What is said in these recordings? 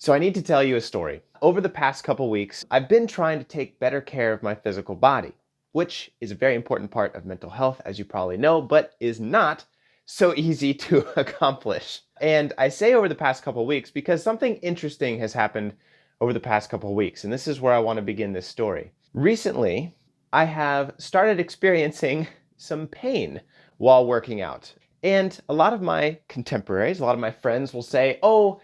So I need to tell you a story. Over the past couple weeks, I've been trying to take better care of my physical body, which is a very important part of mental health, as you probably know, but is not so easy to accomplish. And I say over the past couple weeks because something interesting has happened over the past couple weeks, and this is where I want to begin this story. Recently, I have started experiencing some pain while working out. And a lot of my contemporaries, a lot of my friends will say, oh,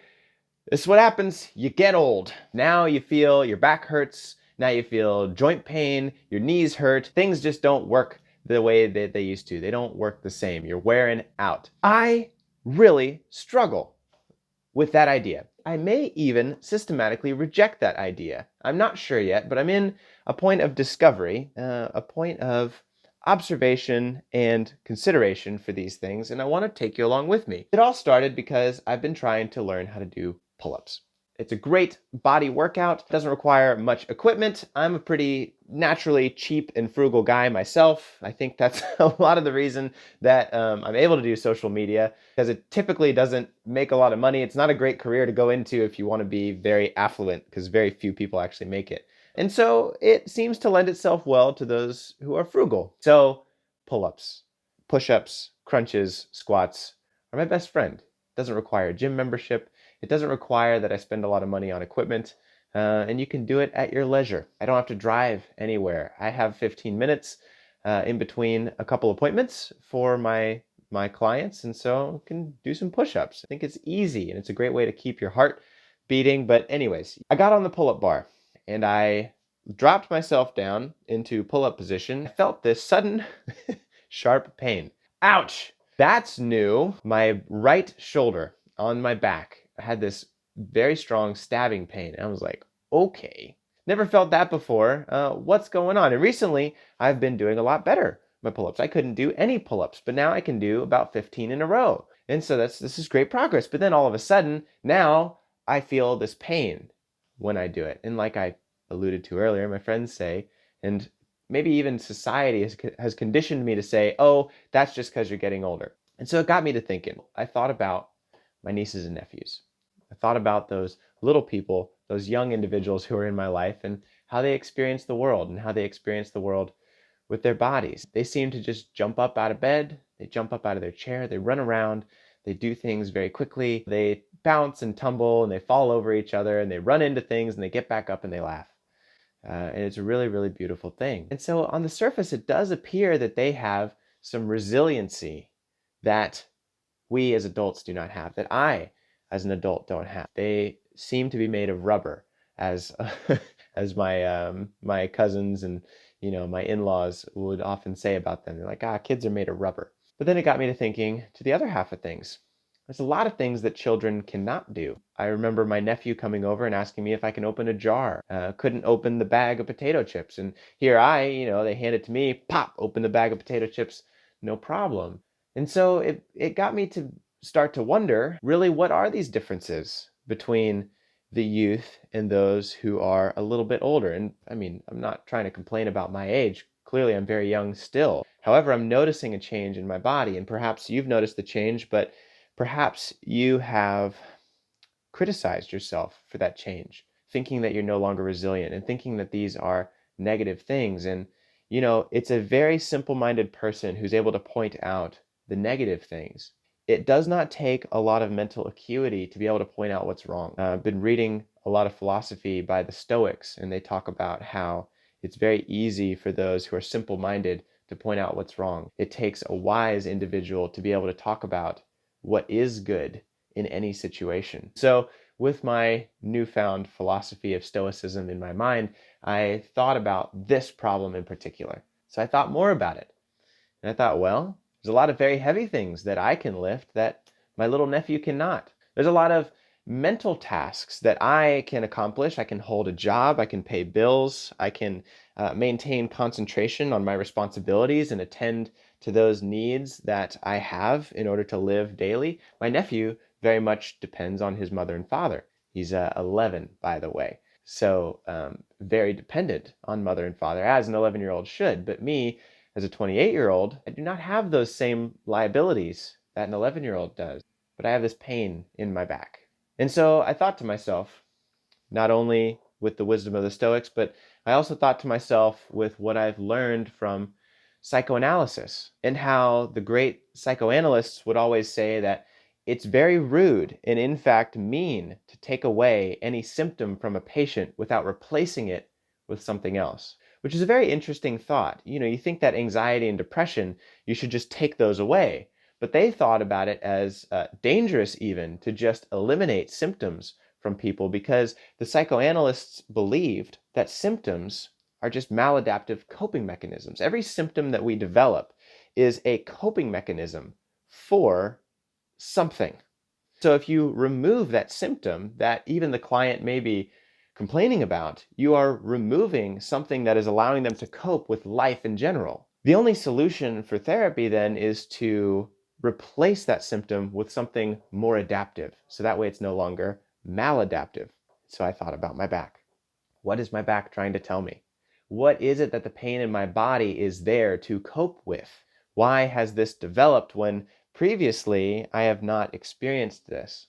this is what happens. You get old. Now you feel your back hurts. Now you feel joint pain. Your knees hurt. Things just don't work the way that they used to. They don't work the same. You're wearing out. I really struggle with that idea. I may even systematically reject that idea. I'm not sure yet, but I'm in a point of discovery, a point of observation and consideration for these things, and I want to take you along with me. It all started because I've been trying to learn how to do pull-ups. It's a great body workout. It doesn't require much equipment. I'm a pretty naturally cheap and frugal guy myself. I think that's a lot of the reason that I'm able to do social media, because it typically doesn't make a lot of money. It's not a great career to go into if you want to be very affluent, because very few people actually make it. And so it seems to lend itself well to those who are frugal. So pull-ups, push-ups, crunches, squats are my best friend. It doesn't require a gym membership. It doesn't require that I spend a lot of money on equipment, and you can do it at your leisure. I don't have to drive anywhere. I have 15 minutes in between a couple appointments for my clients, and so I can do some push-ups. I think it's easy, and it's a great way to keep your heart beating. But anyways, I got on the pull-up bar, and I dropped myself down into pull-up position. I felt this sudden, sharp pain. Ouch! That's new. My right shoulder on my back, I had this very strong stabbing pain. I was like, okay, never felt that before. What's going on? And recently, I've been doing a lot better. My pull-ups. I couldn't do any pull-ups, but now I can do about 15 in a row. And so this is great progress. But then all of a sudden, now I feel this pain when I do it. And like I alluded to earlier, my friends say, and maybe even society has conditioned me to say, oh, that's just because you're getting older. And so it got me to thinking. I thought about my nieces and nephews. I thought about those little people, those young individuals who are in my life, and how they experience the world and how they experience the world with their bodies. They seem to just jump up out of bed, they jump up out of their chair, they run around, they do things very quickly, they bounce and tumble and they fall over each other and they run into things and they get back up and they laugh. And it's a really, really beautiful thing. And so on the surface, it does appear that they have some resiliency that we as adults do not have, that I as an adult don't have. They seem to be made of rubber, as as my cousins and my in-laws would often say about them. They're like, kids are made of rubber. But then it got me to thinking to the other half of things. There's a lot of things that children cannot do. I remember my nephew coming over and asking me if I can open a jar. Couldn't open the bag of potato chips. And here they hand it to me, pop, open the bag of potato chips, no problem. And so it got me to start to wonder, really, what are these differences between the youth and those who are a little bit older? And I mean, I'm not trying to complain about my age. Clearly, I'm very young still. However, I'm noticing a change in my body, and perhaps you've noticed the change, but perhaps you have criticized yourself for that change, thinking that you're no longer resilient and thinking that these are negative things. And, it's a very simple-minded person who's able to point out the negative things. It does not take a lot of mental acuity to be able to point out what's wrong. I've been reading a lot of philosophy by the Stoics, and they talk about how it's very easy for those who are simple-minded to point out what's wrong. It takes a wise individual to be able to talk about what is good in any situation. So with my newfound philosophy of Stoicism in my mind, I thought about this problem in particular. So I thought more about it. And I thought, well, there's a lot of very heavy things that I can lift that my little nephew cannot. There's a lot of mental tasks that I can accomplish. I can hold a job, I can pay bills, I can maintain concentration on my responsibilities and attend to those needs that I have in order to live daily. My nephew very much depends on his mother and father. He's 11, by the way. So very dependent on mother and father, as an 11-year-old should. But me, as a 28-year-old, I do not have those same liabilities that an 11-year-old does. But I have this pain in my back. And so I thought to myself, not only with the wisdom of the Stoics, but I also thought to myself with what I've learned from psychoanalysis and how the great psychoanalysts would always say that it's very rude and in fact mean to take away any symptom from a patient without replacing it with something else, which is a very interesting thought. You think that anxiety and depression, you should just take those away. But they thought about it as dangerous even to just eliminate symptoms from people because the psychoanalysts believed that symptoms are just maladaptive coping mechanisms. Every symptom that we develop is a coping mechanism for something. So if you remove that symptom that even the client may be complaining about, you are removing something that is allowing them to cope with life in general. The only solution for therapy then is to replace that symptom with something more adaptive. So that way it's no longer maladaptive. So I thought about my back. What is my back trying to tell me? What is it that the pain in my body is there to cope with? Why has this developed when previously I have not experienced this?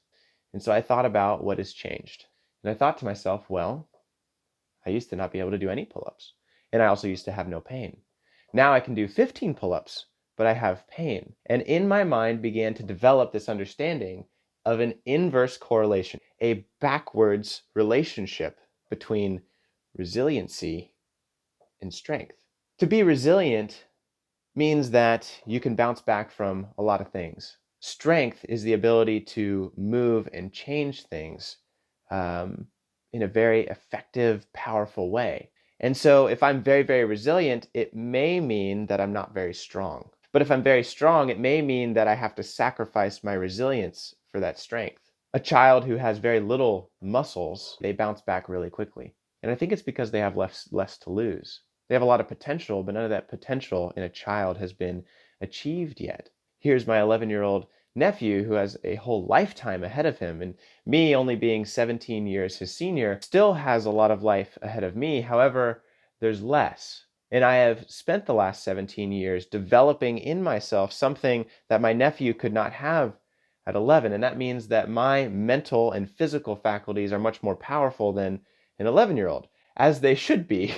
And so I thought about what has changed. And I thought to myself, well, I used to not be able to do any pull-ups. And I also used to have no pain. Now I can do 15 pull-ups, but I have pain. And in my mind began to develop this understanding of an inverse correlation, a backwards relationship between resiliency and strength. To be resilient means that you can bounce back from a lot of things. Strength is the ability to move and change things in a very effective, powerful way. And so if I'm very, very resilient, it may mean that I'm not very strong. But if I'm very strong, it may mean that I have to sacrifice my resilience for that strength. A child who has very little muscles, they bounce back really quickly. And I think it's because they have less to lose. They have a lot of potential, but none of that potential in a child has been achieved yet. Here's my 11-year-old nephew who has a whole lifetime ahead of him, and me only being 17 years his senior still has a lot of life ahead of me. However, there's less. And I have spent the last 17 years developing in myself something that my nephew could not have at 11. And that means that my mental and physical faculties are much more powerful than an 11-year-old, as they should be.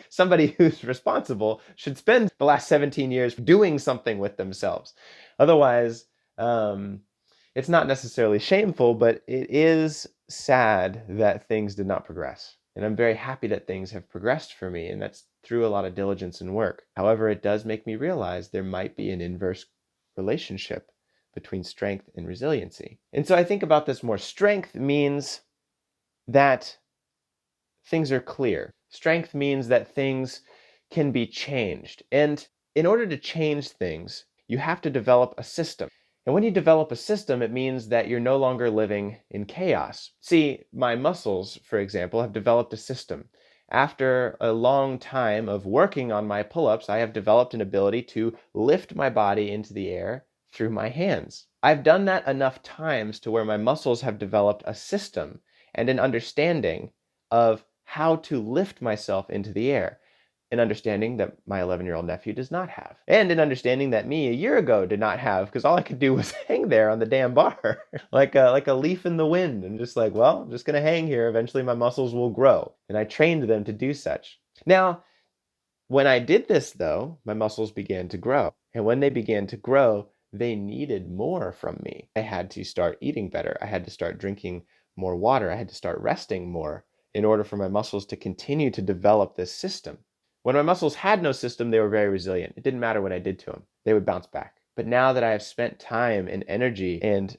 Somebody who's responsible should spend the last 17 years doing something with themselves. Otherwise, it's not necessarily shameful, but it is sad that things did not progress. And I'm very happy that things have progressed for me, and that's through a lot of diligence and work. However, it does make me realize there might be an inverse relationship between strength and resiliency. And so I think about this more. Strength means that things are clear. Strength means that things can be changed. And in order to change things, you have to develop a system. And when you develop a system, it means that you're no longer living in chaos. See, my muscles, for example, have developed a system. After a long time of working on my pull-ups, I have developed an ability to lift my body into the air through my hands. I've done that enough times to where my muscles have developed a system and an understanding of how to lift myself into the air. An understanding that my 11-year-old nephew does not have. And an understanding that me a year ago did not have, because all I could do was hang there on the damn bar like a leaf in the wind, and just like, well, I'm just going to hang here. Eventually my muscles will grow. And I trained them to do such. Now, when I did this, though, my muscles began to grow. And when they began to grow, they needed more from me. I had to start eating better. I had to start drinking more water. I had to start resting more in order for my muscles to continue to develop this system. When my muscles had no system, they were very resilient. It didn't matter what I did to them. They would bounce back. But now that I have spent time and energy and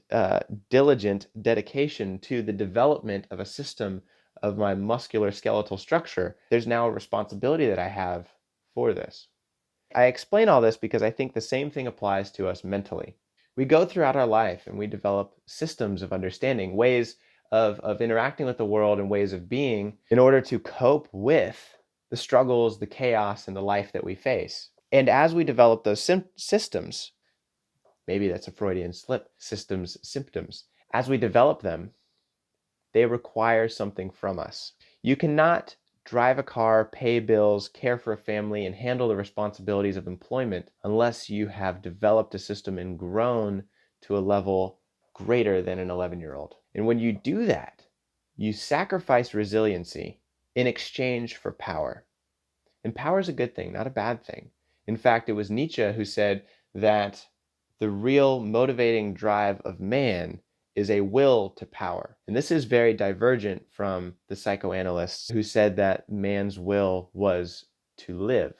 diligent dedication to the development of a system of my muscular skeletal structure, there's now a responsibility that I have for this. I explain all this because I think the same thing applies to us mentally. We go throughout our life and we develop systems of understanding, ways of interacting with the world and ways of being in order to cope with the struggles, the chaos, and the life that we face. And as we develop those systems, maybe that's a Freudian slip, symptoms. As we develop them, they require something from us. You cannot drive a car, pay bills, care for a family, and handle the responsibilities of employment unless you have developed a system and grown to a level greater than an 11-year-old. And when you do that, You sacrifice resiliency in exchange for power. And power is a good thing, not a bad thing. In fact, it was Nietzsche who said that the real motivating drive of man is a will to power. And this is very divergent from the psychoanalysts who said that man's will was to live,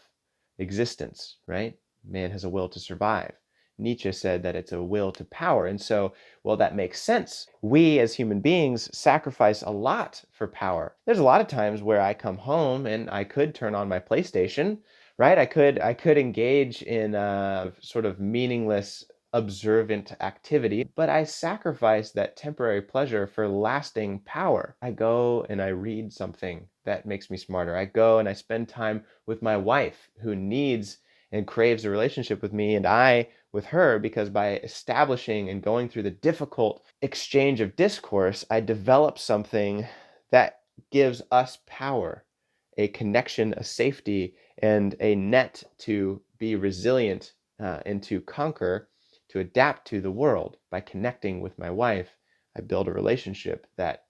existence, right? Man has a will to survive. Nietzsche said that it's a will to power. And so, well, that makes sense. We as human beings sacrifice a lot for power. There's a lot of times where I come home and I could turn on my PlayStation, right? I could engage in a sort of meaningless observant activity, but I sacrifice that temporary pleasure for lasting power. I go and I read something that makes me smarter. I go and I spend time with my wife who needs and craves a relationship with me, and I with her, because by establishing and going through the difficult exchange of discourse, I develop something that gives us power, a connection, a safety, and a net to be resilient and to conquer, to adapt to the world. By connecting with my wife, I build a relationship that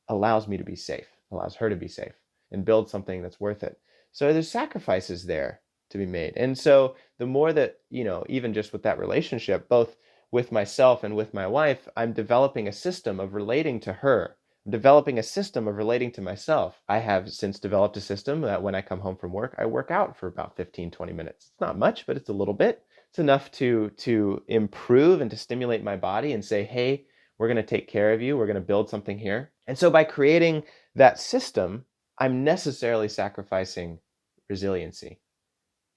allows me to be safe, allows her to be safe, and build something that's worth it. So there's sacrifices there to be made. And so the more that, even just with that relationship, both with myself and with my wife, I'm developing a system of relating to her. I'm developing a system of relating to myself. I have since developed a system that when I come home from work, I work out for about 15, 20 minutes. It's not much, but it's a little bit. It's enough to improve and to stimulate my body and say, hey, we're going to take care of you. We're going to build something here. And so by creating that system, I'm necessarily sacrificing resiliency.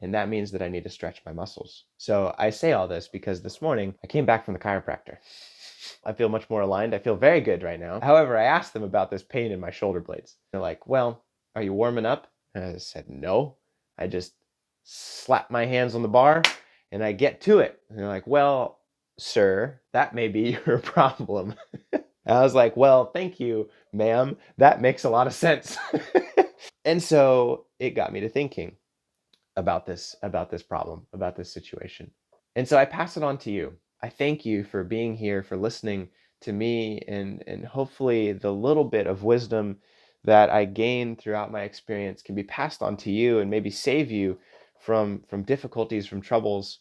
And that means that I need to stretch my muscles. So I say all this because this morning I came back from the chiropractor. I feel much more aligned. I feel very good right now. However, I asked them about this pain in my shoulder blades. They're like, well, are you warming up? And I said, no. I just slap my hands on the bar and I get to it. And they're like, well, sir, that may be your problem. And I was like, well, thank you, ma'am. That makes a lot of sense. And so it got me to thinking about this problem, about this situation. And so I pass it on to you. I thank you for being here, for listening to me, and hopefully the little bit of wisdom that I gain throughout my experience can be passed on to you and maybe save you from difficulties, from troubles,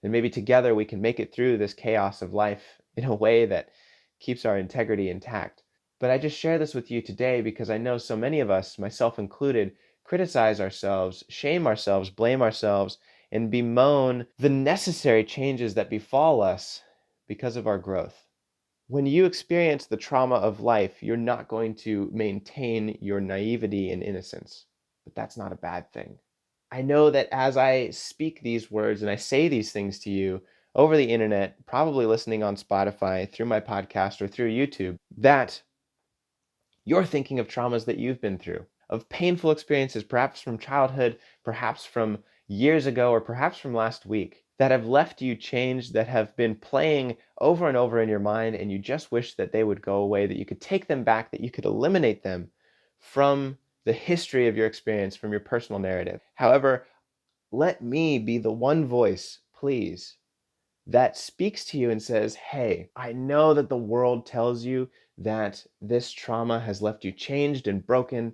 and maybe together we can make it through this chaos of life in a way that keeps our integrity intact. But I just share this with you today because I know so many of us, myself included, criticize ourselves, shame ourselves, blame ourselves, and bemoan the necessary changes that befall us because of our growth. When you experience the trauma of life, you're not going to maintain your naivety and innocence, but that's not a bad thing. I know that as I speak these words and I say these things to you over the internet, probably listening on Spotify, through my podcast, or through YouTube, that you're thinking of traumas that you've been through, of painful experiences, perhaps from childhood, perhaps from years ago, or perhaps from last week, that have left you changed, that have been playing over and over in your mind, and you just wish that they would go away, that you could take them back, that you could eliminate them from the history of your experience, from your personal narrative. However, let me be the one voice, please, that speaks to you and says, hey, I know that the world tells you that this trauma has left you changed and broken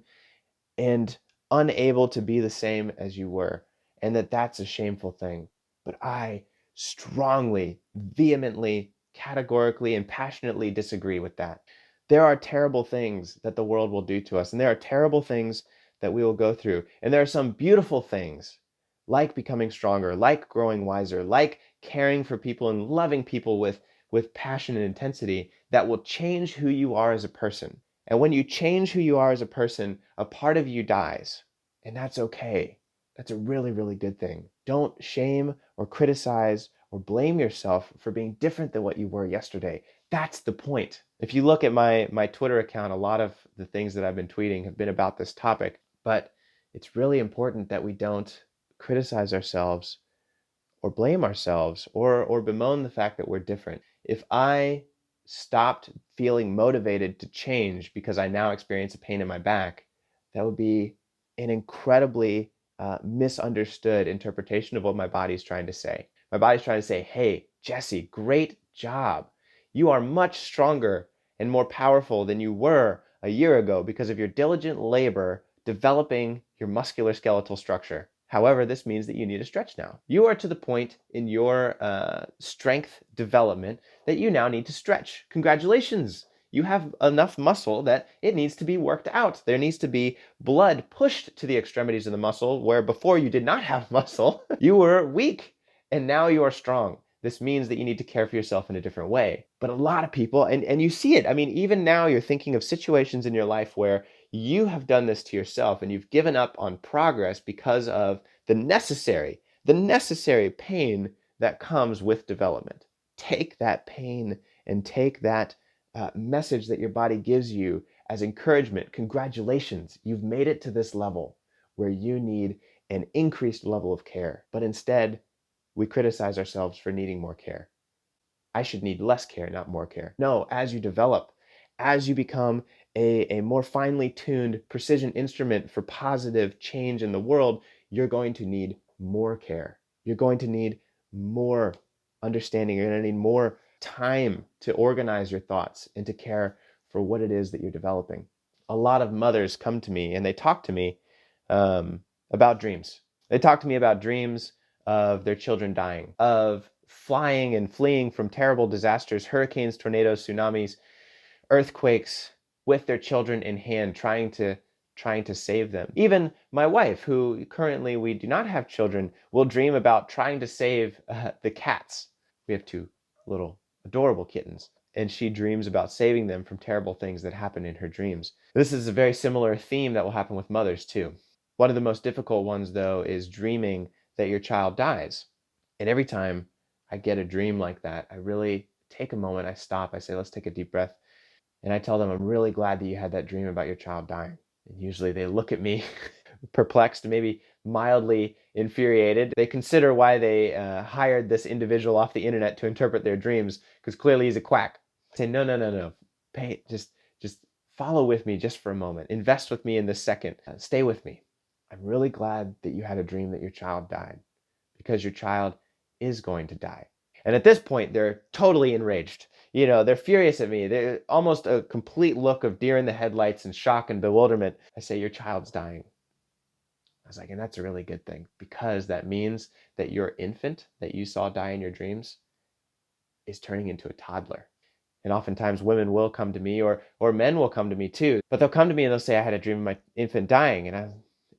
and unable to be the same as you were, and that that's a shameful thing. But I strongly, vehemently, categorically, and passionately disagree with that. There are terrible things that the world will do to us, and there are terrible things that we will go through. And there are some beautiful things, like becoming stronger, like growing wiser, like caring for people and loving people with passion and intensity, that will change who you are as a person. And when you change who you are as a person, a part of you dies. And that's okay. That's a really, really good thing. Don't shame or criticize or blame yourself for being different than what you were yesterday. That's the point. If you look at my Twitter account, a lot of the things that I've been tweeting have been about this topic. But it's really important that we don't criticize ourselves or blame ourselves or bemoan the fact that we're different. If I stopped feeling motivated to change because I now experience a pain in my back, that would be an incredibly misunderstood interpretation of what my body's trying to say. My body's trying to say, hey, Jesse, great job. You are much stronger and more powerful than you were a year ago because of your diligent labor developing your musculoskeletal structure. However, this means that you need to stretch now. You are to the point in your strength development that you now need to stretch. Congratulations! You have enough muscle that it needs to be worked out. There needs to be blood pushed to the extremities of the muscle, where before you did not have muscle, you were weak, and now you are strong. This means that you need to care for yourself in a different way. But a lot of people, and you see it, I mean, even now you're thinking of situations in your life where you have done this to yourself and you've given up on progress because of the necessary pain that comes with development. Take that pain and take that message that your body gives you as encouragement. Congratulations, you've made it to this level where you need an increased level of care. But instead, we criticize ourselves for needing more care. I should need less care, not more care. No, as you develop, as you become a more finely tuned precision instrument for positive change in the world, you're going to need more care. You're going to need more understanding. You're going to need more time to organize your thoughts and to care for what it is that you're developing. A lot of mothers come to me and they talk to me about dreams. They talk to me about dreams of their children dying, of flying and fleeing from terrible disasters, hurricanes, tornadoes, tsunamis, earthquakes, with their children in hand, trying to save them. Even my wife, who currently we do not have children, will dream about trying to save the cats. We have 2 little adorable kittens, and she dreams about saving them from terrible things that happen in her dreams. This is a very similar theme that will happen with mothers too. One of the most difficult ones, though, is dreaming that your child dies. And every time I get a dream like that, I really take a moment, I stop, I say, let's take a deep breath. And I tell them, I'm really glad that you had that dream about your child dying. And usually they look at me perplexed, maybe mildly infuriated. They consider why they hired this individual off the internet to interpret their dreams, because clearly he's a quack. I say, no. Just follow with me just for a moment. Invest with me in this second. Stay with me. I'm really glad that you had a dream that your child died, because your child is going to die. And at this point, they're totally enraged. They're furious at me. They're almost a complete look of deer in the headlights and shock and bewilderment. I say, your child's dying. I was like, and that's a really good thing, because that means that your infant that you saw die in your dreams is turning into a toddler. And oftentimes women will come to me, or men will come to me too, but they'll come to me and they'll say, I had a dream of my infant dying.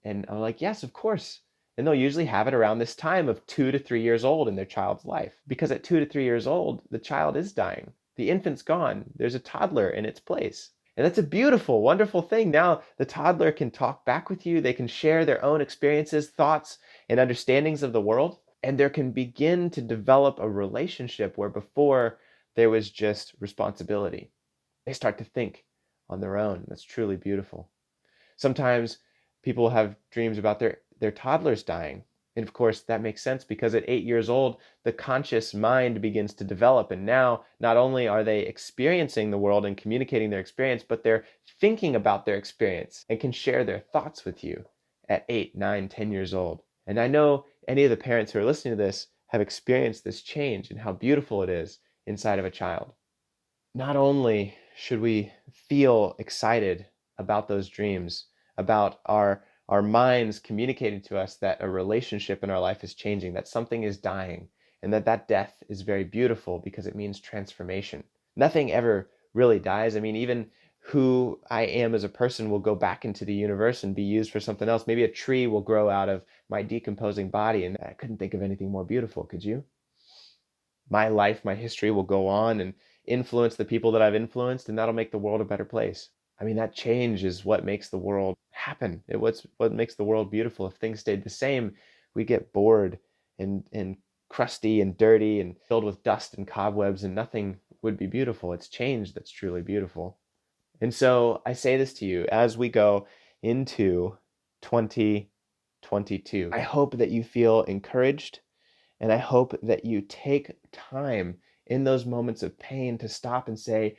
And I'm like, yes, of course. And they'll usually have it around this time of 2 to 3 years old in their child's life. Because at 2 to 3 years old, the child is dying. The infant's gone. There's a toddler in its place. And that's a beautiful, wonderful thing. Now the toddler can talk back with you. They can share their own experiences, thoughts, and understandings of the world. And there can begin to develop a relationship where before there was just responsibility. They start to think on their own. That's truly beautiful. Sometimes people have dreams about their toddlers dying. And of course, that makes sense, because at 8 years old, the conscious mind begins to develop. And now, not only are they experiencing the world and communicating their experience, but they're thinking about their experience and can share their thoughts with you at 8, 9, 10 years old. And I know any of the parents who are listening to this have experienced this change and how beautiful it is inside of a child. Not only should we feel excited about those dreams, about our minds communicating to us that a relationship in our life is changing, that something is dying, and that death is very beautiful because it means transformation. Nothing ever really dies. I mean, even who I am as a person will go back into the universe and be used for something else. Maybe a tree will grow out of my decomposing body, and I couldn't think of anything more beautiful, could you? My life, my history will go on and influence the people that I've influenced, and that'll make the world a better place. I mean, that change is what makes the world happen. What's what makes the world beautiful. If things stayed the same, we get bored and crusty and dirty and filled with dust and cobwebs, and nothing would be beautiful. It's change that's truly beautiful. And so I say this to you as we go into 2022. I hope that you feel encouraged, and I hope that you take time in those moments of pain to stop and say,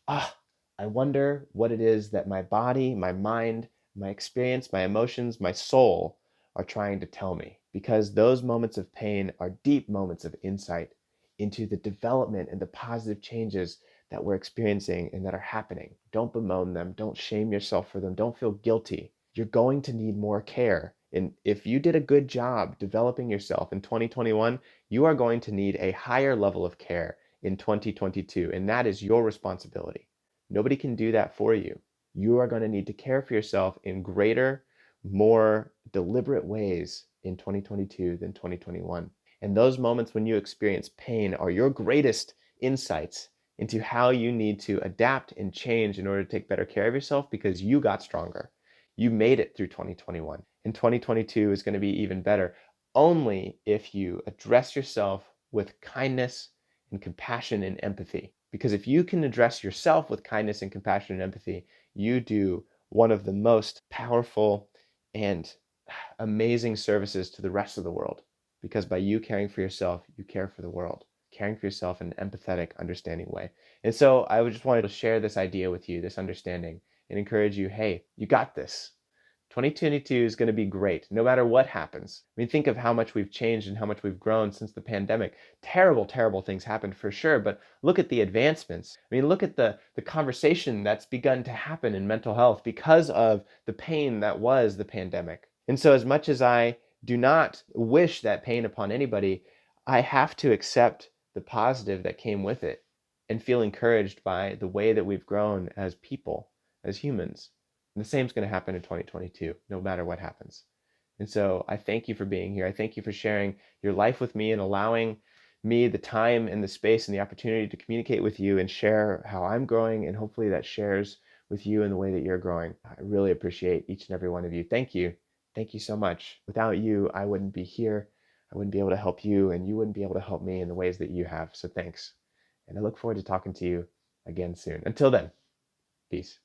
I wonder what it is that my body, my mind, my experience, my emotions, my soul are trying to tell me. Because those moments of pain are deep moments of insight into the development and the positive changes that we're experiencing and that are happening. Don't bemoan them. Don't shame yourself for them. Don't feel guilty. You're going to need more care. And if you did a good job developing yourself in 2021, you are going to need a higher level of care in 2022. And that is your responsibility. Nobody can do that for you. You are going to need to care for yourself in greater, more deliberate ways in 2022 than 2021. And those moments when you experience pain are your greatest insights into how you need to adapt and change in order to take better care of yourself, because you got stronger. You made it through 2021. And 2022 is going to be even better only if you address yourself with kindness and compassion and empathy. Because if you can address yourself with kindness and compassion and empathy, you do one of the most powerful and amazing services to the rest of the world. Because by you caring for yourself, you care for the world, caring for yourself in an empathetic, understanding way. And so I just wanted to share this idea with you, this understanding, and encourage you, hey, you got this. 2022 is going to be great, no matter what happens. I mean, think of how much we've changed and how much we've grown since the pandemic. Terrible, terrible things happened for sure, but look at the advancements. I mean, look at the conversation that's begun to happen in mental health because of the pain that was the pandemic. And so as much as I do not wish that pain upon anybody, I have to accept the positive that came with it and feel encouraged by the way that we've grown as people, as humans. And the same is going to happen in 2022, no matter what happens. And so I thank you for being here. I thank you for sharing your life with me and allowing me the time and the space and the opportunity to communicate with you and share how I'm growing, and hopefully that shares with you in the way that you're growing. I really appreciate each and every one of you. Thank you. Thank you so much. Without you, I wouldn't be here. I wouldn't be able to help you, and you wouldn't be able to help me in the ways that you have. So thanks. And I look forward to talking to you again soon. Until then, peace.